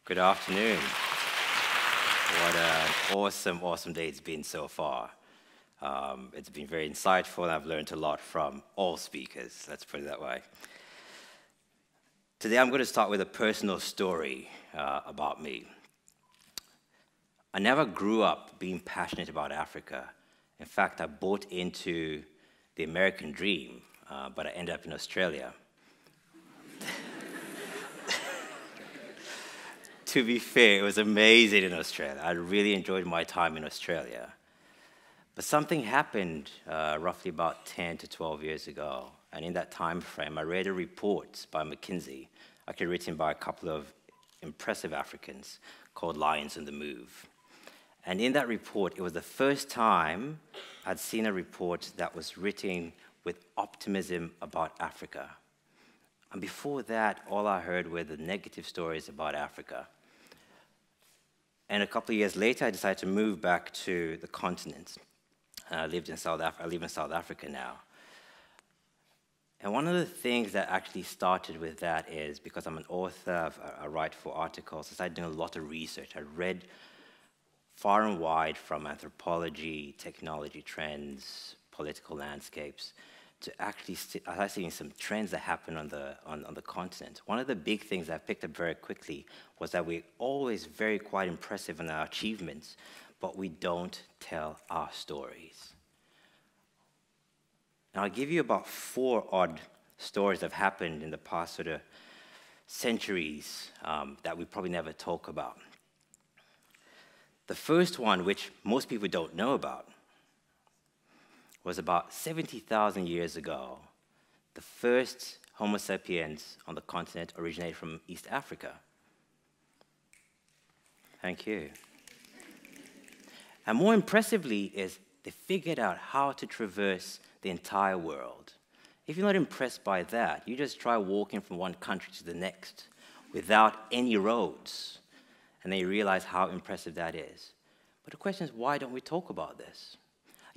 Good afternoon. What an awesome day it's been so far. It's been very insightful, and I've learned a lot from all speakers, let's put it that way. Today I'm going to start with a personal story about me. I never grew up being passionate about Africa. In fact, I bought into the American dream, but I ended up in Australia. To be fair, it was amazing in Australia. I really enjoyed my time in Australia. But something happened roughly about 10 to 12 years ago. And in that time frame, I read a report by McKinsey, actually written by a couple of impressive Africans, called Lions on the Move. And in that report, it was the first time I'd seen a report that was written with optimism about Africa. And before that, all I heard were the negative stories about Africa. And a couple of years later, I decided to move back to the continent. I live in South Africa now. And one of the things that actually started with that is, because I'm an author, I write for articles, I started doing a lot of research. I read far and wide, from anthropology, technology trends, political landscapes, to actually seeing some trends that happen on the continent. One of the big things I picked up very quickly was that we're always quite impressive in our achievements, but we don't tell our stories. Now, I'll give you about 4 odd stories that have happened in the past sort of centuries that we probably never talk about. The first one, which most people don't know about, was about 70,000 years ago. The first Homo sapiens on the continent originated from East Africa. Thank you. And more impressively is they figured out how to traverse the entire world. If you're not impressed by that, you just try walking from one country to the next without any roads, and then you realize how impressive that is. But the question is, why don't we talk about this?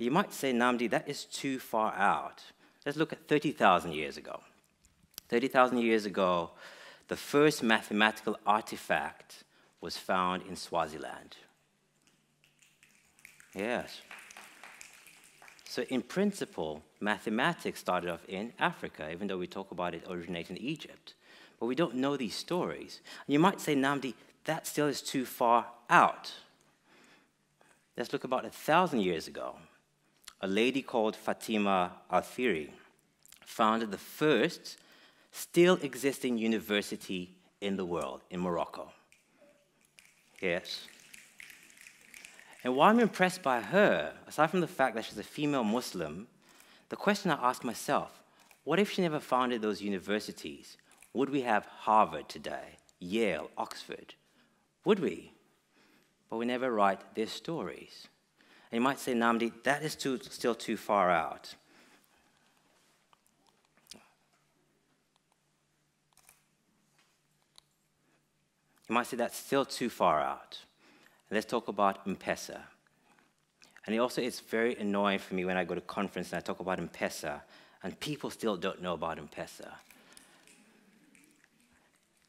You might say, Nnamdi, that is too far out. Let's look at 30,000 years ago. 30,000 years ago, the first mathematical artifact was found in Swaziland. Yes. So in principle, mathematics started off in Africa, even though we talk about it originating in Egypt. But we don't know these stories. And you might say, Nnamdi, that still is too far out. Let's look about 1,000 years ago. A lady called Fatima Al-Firi founded the first still existing university in the world, in Morocco. Yes. And why I'm impressed by her, aside from the fact that she's a female Muslim, the question I ask myself, what if she never founded those universities? Would we have Harvard today, Yale, Oxford? Would we? But we never write their stories. And you might say, Nnamdi, that is still too far out. You might say that's still too far out. And let's talk about M-Pesa. And also, it's very annoying for me when I go to conference and I talk about M-Pesa, and people still don't know about M-Pesa.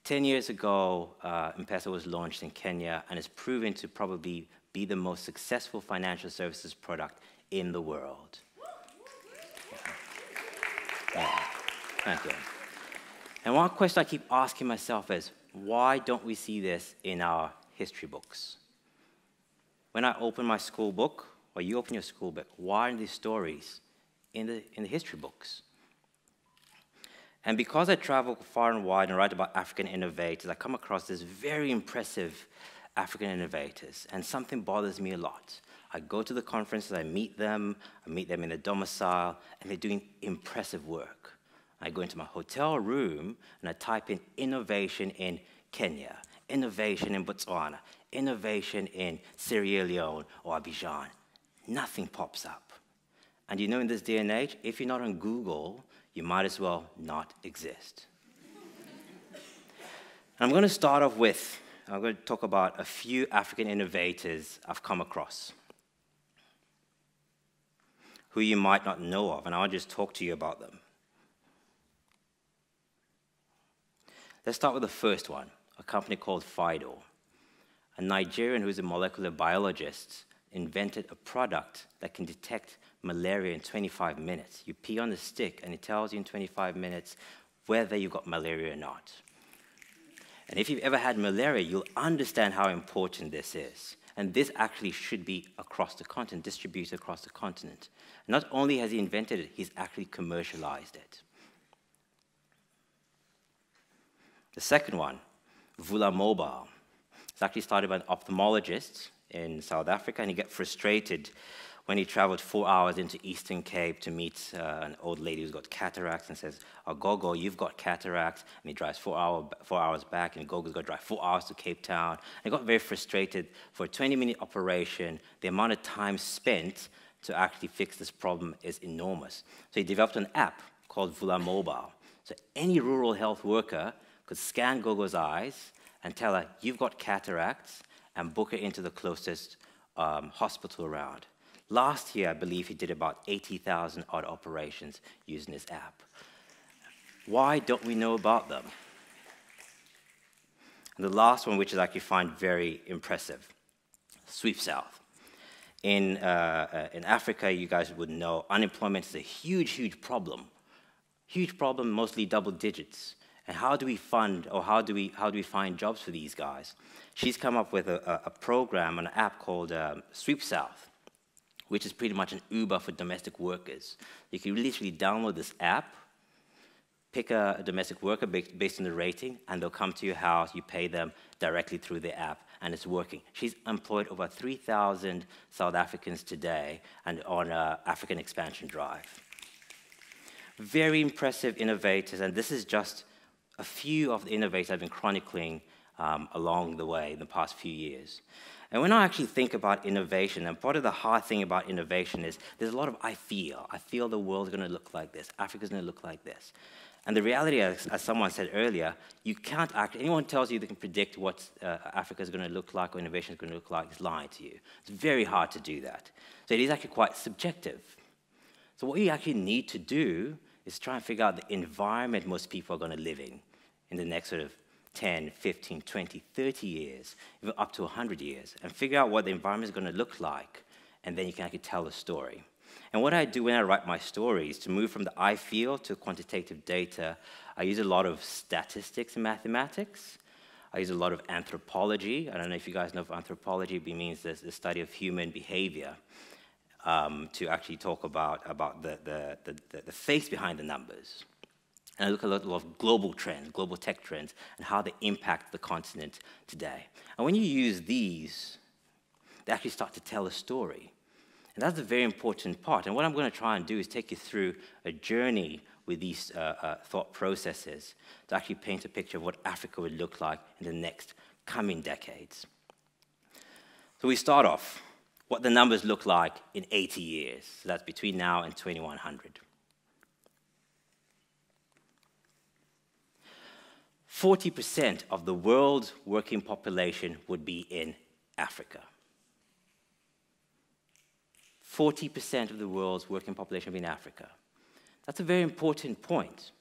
10 years ago, M-Pesa was launched in Kenya, and it's proven to probably be the most successful financial services product in the world. Yeah. Thank you. And one question I keep asking myself is, why don't we see this in our history books? When I open my school book, or you open your school book, why aren't these stories in the history books? And because I travel far and wide and write about African innovators, I come across these very impressive African innovators, and something bothers me a lot. I go to the conferences, I meet them in a domicile, and they're doing impressive work. I go into my hotel room, and I type in innovation in Kenya, innovation in Botswana, innovation in Sierra Leone or Abidjan. Nothing pops up. And you know, in this day and age, if you're not on Google, you might as well not exist. I'm going to start off with, I'm going to talk about a few African innovators I've come across who you might not know of, and I'll just talk to you about them. Let's start with the first one, a company called Fido. a Nigerian who's a molecular biologist invented a product that can detect malaria in 25 minutes. You pee on the stick, and it tells you in 25 minutes whether you've got malaria or not. And if you've ever had malaria, you'll understand how important this is. And this actually should be across the continent, distributed across the continent. Not only has he invented it, he's actually commercialized it. The second one, Vula Mobile. It's actually started by an ophthalmologist in South Africa, and he got frustrated when he traveled 4 hours into Eastern Cape to meet an old lady who's got cataracts, and says, "Oh, Gogo, you've got cataracts." And he drives 4 hours back, and Gogo's got to drive 4 hours to Cape Town. And he got very frustrated. For a 20-minute operation, the amount of time spent to actually fix this problem is enormous. So he developed an app called Vula Mobile. So any rural health worker could scan Gogo's eyes and tell her, "You've got cataracts," and book her into the closest hospital around. Last year, I believe he did about 80,000 odd operations using this app. Why don't we know about them? And the last one, which I actually find very impressive, Sweep South. In Africa, you guys would know, unemployment is a huge, huge problem. Huge problem, mostly double digits. And how do we fund, or how do we find jobs for these guys? She's come up with a program, an app called Sweep South, which is pretty much an Uber for domestic workers. You can literally download this app, pick a domestic worker based on the rating, and they'll come to your house, you pay them directly through the app, and it's working. She's employed over 3,000 South Africans today and on an African expansion drive. Very impressive innovators, and this is just a few of the innovators I've been chronicling along the way in the past few years. And when I actually think about innovation, and part of the hard thing about innovation is there's a lot of I feel the world's going to look like this, Africa's going to look like this. And the reality, as someone said earlier, you can't anyone tells you they can predict what Africa's going to look like or innovation is going to look like is lying to you. It's very hard to do that. So it is actually quite subjective. So what you actually need to do is try and figure out the environment most people are going to live in the next sort of 10, 15, 20, 30 years, even up to 100 years, and figure out what the environment is going to look like, and then you can actually tell a story. And what I do when I write my stories, to move from the I feel to quantitative data, I use a lot of statistics and mathematics. I use a lot of anthropology. I don't know if you guys know of anthropology, but it means the study of human behavior, to actually talk about the face behind the numbers. And I look at a lot of global trends, global tech trends, and how they impact the continent today. And when you use these, they actually start to tell a story. And that's a very important part. And what I'm going to try and do is take you through a journey with these thought processes to actually paint a picture of what Africa would look like in the next coming decades. So we start off, what the numbers look like in 80 years. So that's between now and 2100. 40% of the world's working population would be in Africa. 40% of the world's working population would be in Africa. That's a very important point,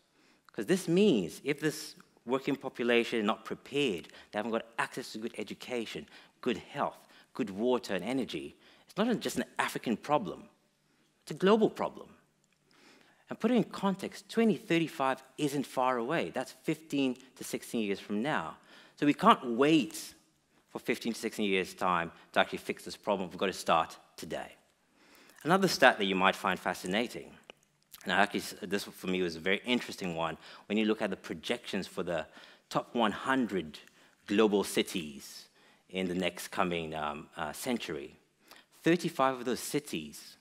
because this means if this working population is not prepared, they haven't got access to good education, good health, good water and energy, it's not just an African problem, it's a global problem. And put it in context, 2035 isn't far away. That's 15 to 16 years from now. So we can't wait for 15 to 16 years' time to actually fix this problem. We've got to start today. Another stat that you might find fascinating, and actually this for me was a very interesting one, when you look at the projections for the top 100 global cities in the next coming century, 35 of those cities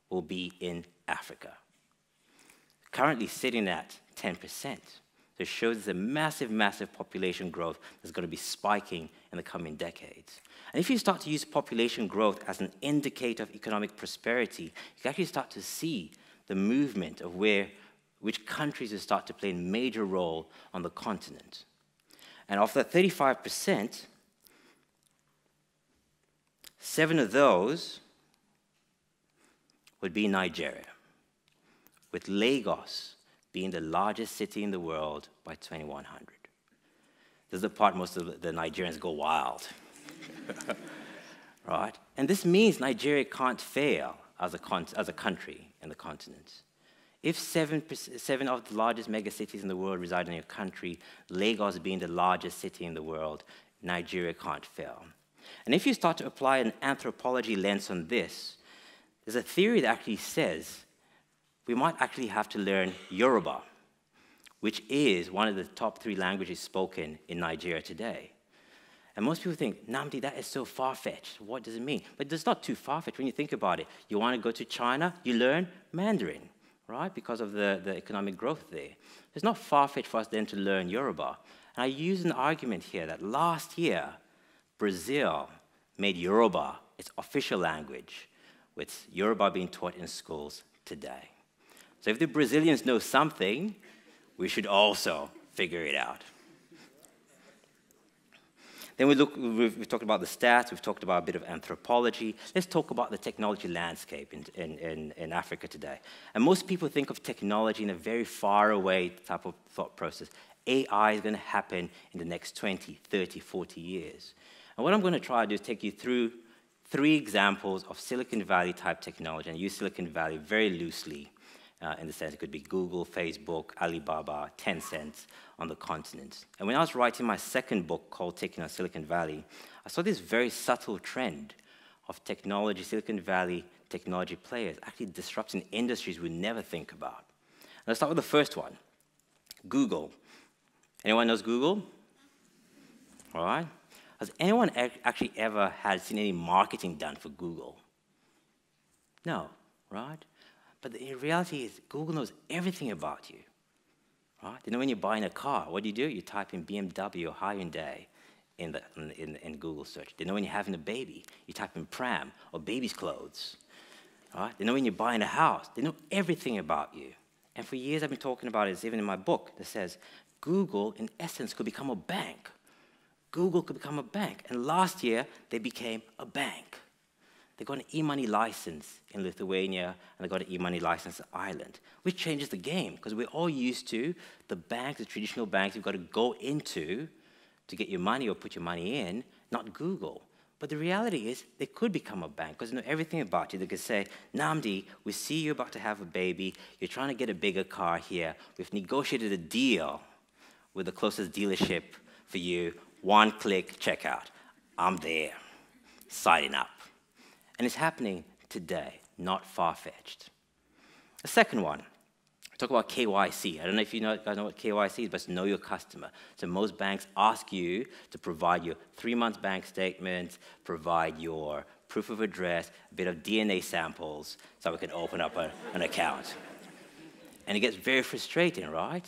will be in Africa. Currently sitting at 10%. So it shows there's a massive, massive population growth that's going to be spiking in the coming decades. And if you start to use population growth as an indicator of economic prosperity, you can actually start to see the movement of which countries will start to play a major role on the continent. And of the 35%, 7 of those would be Nigeria, with Lagos being the largest city in the world by 2100. This is the part most of the Nigerians go wild. right? And this means Nigeria can't fail as a country in the continent. If seven of the largest megacities in the world reside in your country, Lagos being the largest city in the world, Nigeria can't fail. And if you start to apply an anthropology lens on this, there's a theory that actually says we might actually have to learn Yoruba, which is one of the top 3 languages spoken in Nigeria today. And most people think, Nnamdi, that is so far-fetched. What does it mean? But it's not too far-fetched when you think about it. You want to go to China, you learn Mandarin, right? Because of the economic growth there. It's not far-fetched for us then to learn Yoruba. And I use an argument here that last year, Brazil made Yoruba its official language, with Yoruba being taught in schools today. So if the Brazilians know something, we should also figure it out. Then we've talked about the stats, we've talked about a bit of anthropology. Let's talk about the technology landscape in Africa today. And most people think of technology in a very far away type of thought process. AI is going to happen in the next 20, 30, 40 years. And what I'm going to try to do is take you through 3 examples of Silicon Valley type technology, and use Silicon Valley very loosely in the sense it could be Google, Facebook, Alibaba, Tencent on the continent. And when I was writing my second book called Taking on Silicon Valley, I saw this very subtle trend of technology, Silicon Valley technology players actually disrupting industries we never think about. Let's start with the first one, Google. Anyone knows Google? All right. Has anyone actually ever seen any marketing done for Google? No, right? But the reality is Google knows everything about you, right? They know when you're buying a car, what do? You type in BMW or Hyundai in Google search. They know when you're having a baby, you type in pram or baby's clothes, right? They know when you're buying a house. They know everything about you. And for years I've been talking about it, even in my book, that says Google, in essence, could become a bank. Google could become a bank. And last year, they became a bank. They got an e-money license in Lithuania, and they got an e-money license in Ireland, which changes the game, because we're all used to the banks, the traditional banks you've got to go into to get your money or put your money in, not Google. But the reality is they could become a bank, because they know everything about you. They could say, Nnamdi, we see you're about to have a baby. You're trying to get a bigger car here. We've negotiated a deal with the closest dealership for you. One click, checkout. I'm there, signing up. And it's happening today, not far-fetched. The second one, talk about KYC. I don't know if you guys know what KYC is, but it's know your customer. So most banks ask you to provide your 3-month bank statements, provide your proof of address, a bit of DNA samples, so we can open up an account. And it gets very frustrating, right,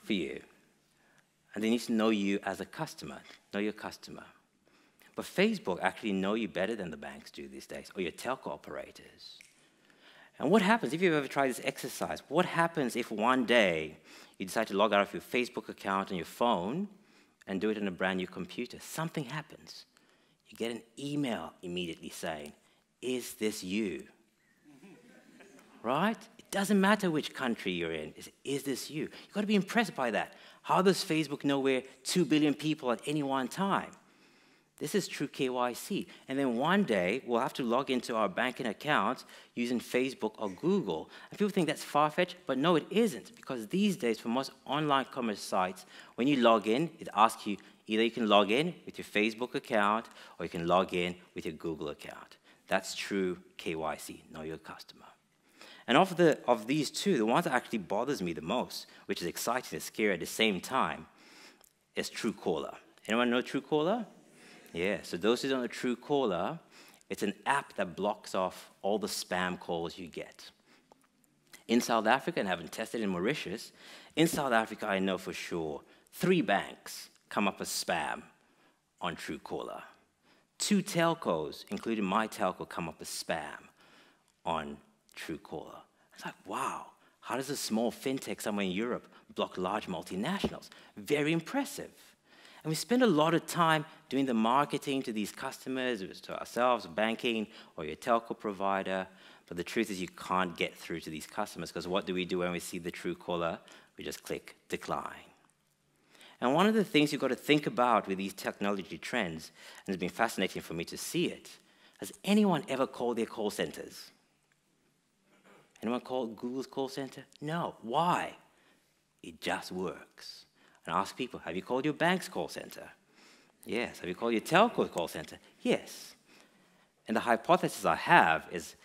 for you. And they need to know you as a customer, know your customer. But Facebook actually know you better than the banks do these days, or your telco operators. And what happens, if you've ever tried this exercise, what happens if one day you decide to log out of your Facebook account on your phone and do it on a brand new computer? Something happens. You get an email immediately saying, is this you? Right? It doesn't matter which country you're in. Is this you? You've got to be impressed by that. How does Facebook know we're 2 billion people at any one time? This is true KYC. And then one day, we'll have to log into our banking account using Facebook or Google. And people think that's far-fetched, but no, it isn't. Because these days, for most online commerce sites, when you log in, it asks you, either you can log in with your Facebook account, or you can log in with your Google account. That's true KYC, know your customer. And of these two, the one that actually bothers me the most, which is exciting and scary at the same time, is Truecaller. Anyone know Truecaller? Yeah, so those who don't know Truecaller, it's an app that blocks off all the spam calls you get. In South Africa, and having tested in Mauritius, in South Africa, I know for sure 3 banks come up as spam on Truecaller. 2 telcos, including my telco, come up as spam on Truecaller. It's like, wow, how does a small fintech somewhere in Europe block large multinationals? Very impressive. And we spend a lot of time doing the marketing to these customers, to ourselves, banking, or your telco provider. But the truth is you can't get through to these customers, because what do we do when we see the Truecaller? We just click decline. And one of the things you've got to think about with these technology trends, and it's been fascinating for me to see it, has anyone ever called their call centers? Anyone called Google's call center? No. Why? It just works. And I ask people, have you called your bank's call center? Yes. Have you called your telco call center? Yes. And the hypothesis I have is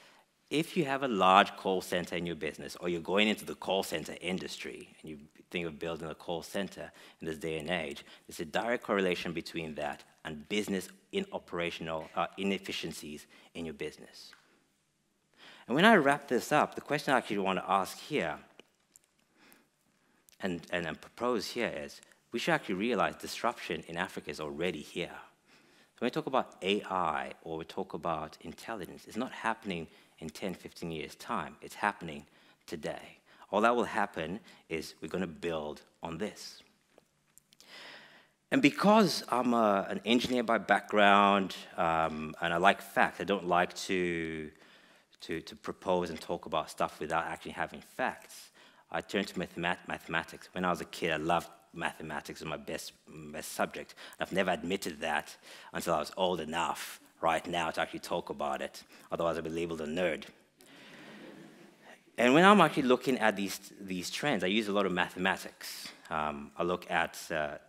if you have a large call center in your business, or you're going into the call center industry, and you think of building a call center in this day and age, there's a direct correlation between that and business in operational inefficiencies in your business. And when I wrap this up, the question I actually want to ask here and propose here is, we should actually realize disruption in Africa is already here. When we talk about AI or we talk about intelligence, it's not happening in 10, 15 years' time. It's happening today. All that will happen is we're going to build on this. And because I'm an engineer by background, and I like facts, I don't like to propose and talk about stuff without actually having facts, I turned to mathematics. When I was a kid, I loved mathematics. It was my best subject. I've never admitted that until I was old enough right now to actually talk about it. Otherwise, I'd be labeled a nerd. And when I'm actually looking at these trends, I use a lot of mathematics. I look at a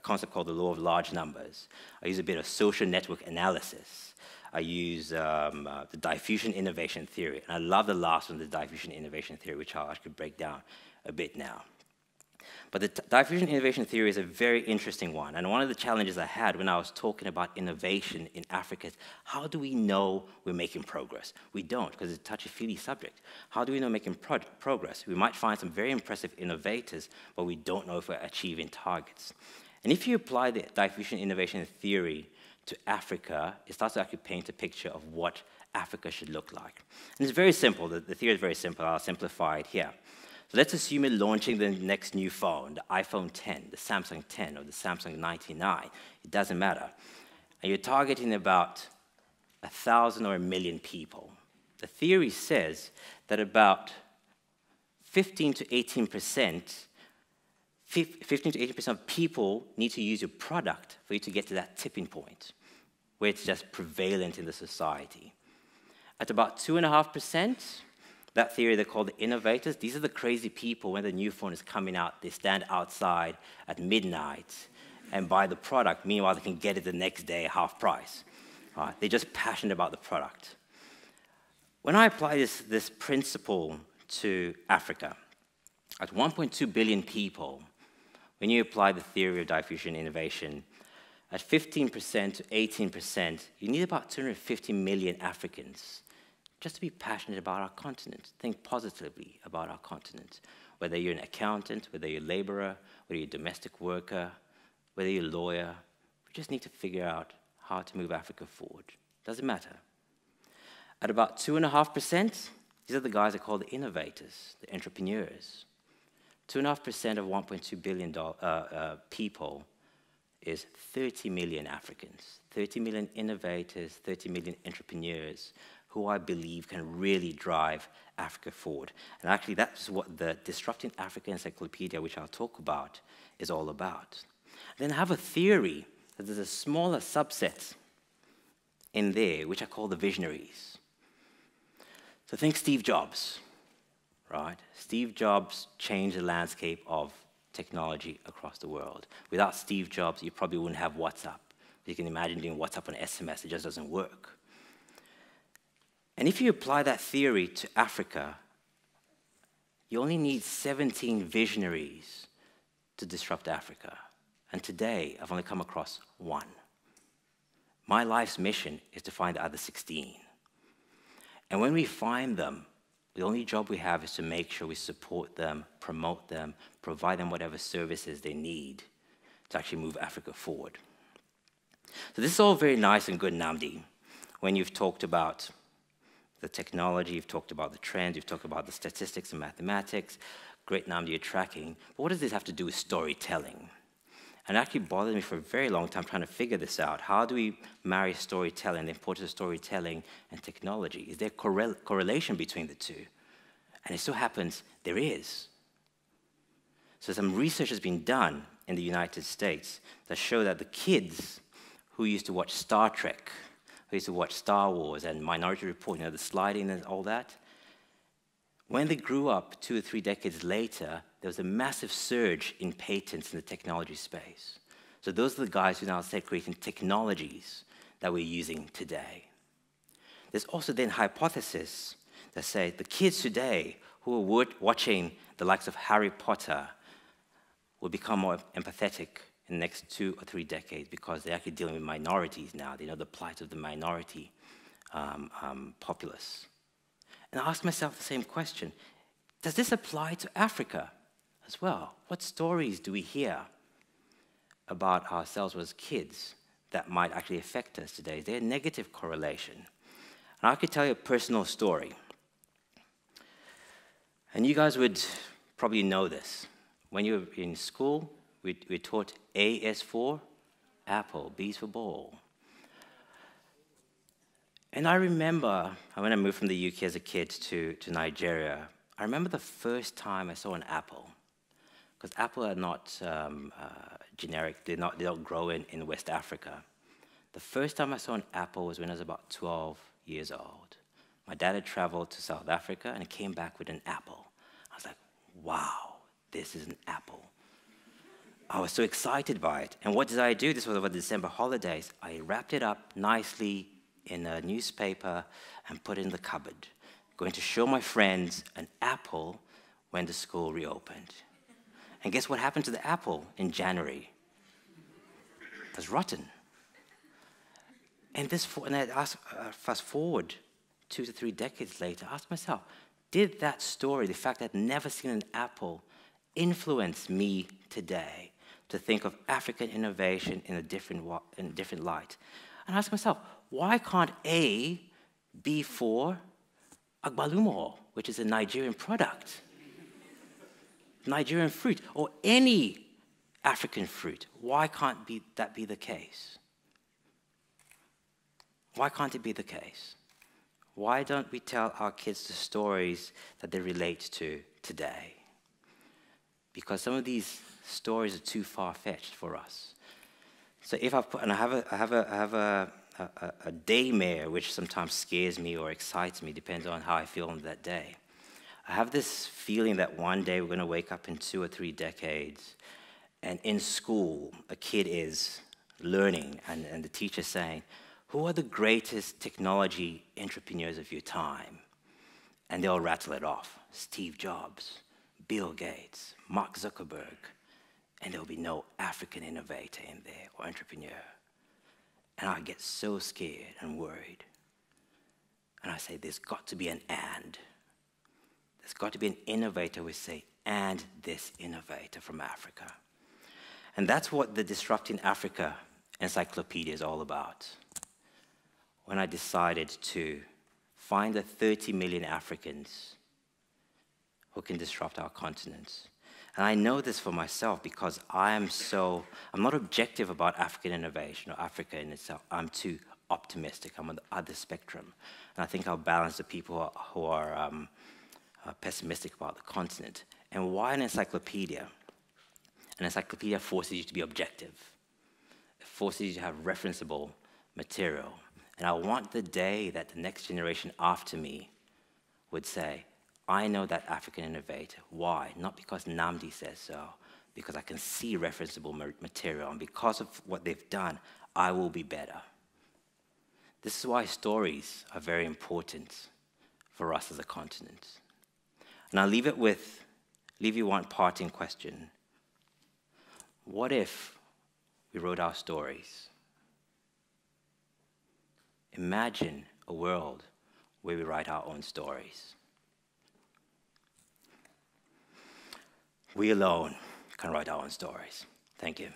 concept called the law of large numbers. I use a bit of social network analysis. I use the diffusion innovation theory. And I love the last one, the diffusion innovation theory, which I'll actually break down a bit now. But the diffusion innovation theory is a very interesting one. And one of the challenges I had when I was talking about innovation in Africa is, how do we know we're making progress? We don't, because it's a touchy-feely subject. How do we know we're making progress? We might find some very impressive innovators, but we don't know if we're achieving targets. And if you apply the diffusion innovation theory to Africa, it starts to actually paint a picture of what Africa should look like. And it's very simple. The theory is very simple. I'll simplify it here. So let's assume you're launching the next new phone, the iPhone 10, the Samsung 10, or the Samsung 99. It doesn't matter. And you're targeting about 1,000 or 1,000,000 people. The theory says that about 15 to 18% of people need to use your product for you to get to that tipping point, where it's just prevalent in the society. At about 2.5%, that theory they call the innovators. These are the crazy people when the new phone is coming out. They stand outside at midnight and buy the product. Meanwhile, they can get it the next day half price. They're just passionate about the product. When I apply this principle to Africa, at 1.2 billion people, when you apply the theory of diffusion innovation, at 15% to 18%, you need about 250 million Africans just to be passionate about our continent, think positively about our continent. Whether you're an accountant, whether you're a laborer, whether you're a domestic worker, whether you're a lawyer, we just need to figure out how to move Africa forward. Doesn't matter. At about 2.5%, these are the guys I call the innovators, the entrepreneurs. 2.5% of 1.2 billion people is 30 million Africans, 30 million innovators, 30 million entrepreneurs, who I believe can really drive Africa forward. And actually, that's what the Disrupting Africa Encyclopedia, which I'll talk about, is all about. Then I have a theory that there's a smaller subset in there, which I call the Visionaries. So think Steve Jobs, right? Steve Jobs changed the landscape of technology across the world. Without Steve Jobs, you probably wouldn't have WhatsApp. You can imagine doing WhatsApp on SMS, it just doesn't work. And if you apply that theory to Africa, you only need 17 visionaries to disrupt Africa. And today, I've only come across one. My life's mission is to find the other 16. And when we find them, the only job we have is to make sure we support them, promote them, provide them whatever services they need to actually move Africa forward. So this is all very nice and good, Nnamdi, when you've talked about the technology, you've talked about the trends, you've talked about the statistics and mathematics. Great, Nnamdi, you're tracking. But what does this have to do with storytelling? And it actually bothered me for a very long time trying to figure this out. How do we marry storytelling, the importance of storytelling and technology? Is there a correlation between the two? And it so happens there is. So some research has been done in the United States that show that the kids who used to watch Star Trek, who used to watch Star Wars and Minority Report, the sliding and all that, when they grew up 2 or 3 decades later, there was a massive surge in patents in the technology space. So those are the guys who now start creating technologies that we're using today. There's also then hypotheses that say the kids today who are watching the likes of Harry Potter will become more empathetic in the next 2 or 3 decades because they're actually dealing with minorities now. They know the plight of the minority populace. And I ask myself the same question. Does this apply to Africa as well? What stories do we hear about ourselves as kids that might actually affect us today? Is there a negative correlation? And I could tell you a personal story. And you guys would probably know this. When you were in school, we taught A is for apple, B is for ball. And I remember when I moved from the UK as a kid to Nigeria, I remember the first time I saw an apple. Because apples are not generic, they don't grow in West Africa. The first time I saw an apple was when I was about 12 years old. My dad had traveled to South Africa and he came back with an apple. I was like, wow, this is an apple. I was so excited by it. And what did I do? This was over the December holidays. I wrapped it up nicely in a newspaper and put it in the cupboard. Going to show my friends an apple when the school reopened. And guess what happened to the apple in January? It was rotten. And I fast forward 2 to 3 decades later, I asked myself, did that story, the fact that I'd never seen an apple, influence me today to think of African innovation in a different light? And I asked myself, why can't A be for agbalumo, which is a Nigerian product? Nigerian fruit, or any African fruit. Why can't that be the case? Why can't it be the case? Why don't we tell our kids the stories that they relate to today? Because some of these stories are too far-fetched for us. So if I have a daymare, which sometimes scares me or excites me, depends on how I feel on that day. I have this feeling that one day we're going to wake up in 2 or 3 decades, and in school, a kid is learning, and the teacher's saying, who are the greatest technology entrepreneurs of your time? And they'll rattle it off. Steve Jobs, Bill Gates, Mark Zuckerberg, and there'll be no African innovator in there or entrepreneur. And I get so scared and worried. And I say, there's got to be an and. There's got to be an innovator we say, and this innovator from Africa. And that's what the Disrupting Africa Encyclopedia is all about. When I decided to find the 30 million Africans who can disrupt our continent. And I know this for myself because I'm not objective about African innovation or Africa in itself. I'm too optimistic. I'm on the other spectrum. And I think I'll balance the people who are pessimistic about the continent. And why an encyclopedia? An encyclopedia forces you to be objective. It forces you to have referenceable material. And I want the day that the next generation after me would say, I know that African innovator. Why? Not because Nnamdi says so, because I can see referenceable material. And because of what they've done, I will be better. This is why stories are very important for us as a continent. And I'll leave you one parting question. What if we wrote our stories? Imagine a world where we write our own stories. We alone can write our own stories. Thank you.